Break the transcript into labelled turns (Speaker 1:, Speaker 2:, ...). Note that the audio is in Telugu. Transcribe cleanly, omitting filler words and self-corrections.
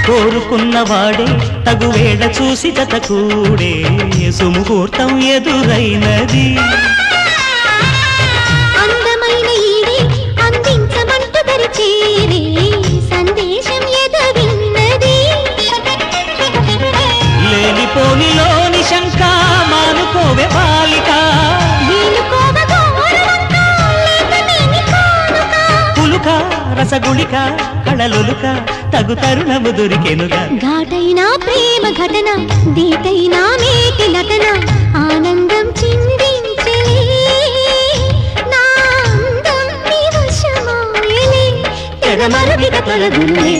Speaker 1: కోరుకున్నవాడే తగువేళ చూసి జత కూడే సుముహూర్తం ఎదురైనది
Speaker 2: అందమైన ఈడే అందించమంటూ దరిచేరే సందేశం ఎదవిన్నది
Speaker 1: లేనిపోనిలోని శంక మానుకోవే బాలిక పులుక రసగుళిక కళలులుక తగు తరుణము దొరికెనుగా
Speaker 2: ఘాటైన ప్రేమ ఘటన దీటైన మేటి నటన ఆనందం చిందించలే నా అందం నీ వశమాయలే తెగమరుగిక తొలగునులే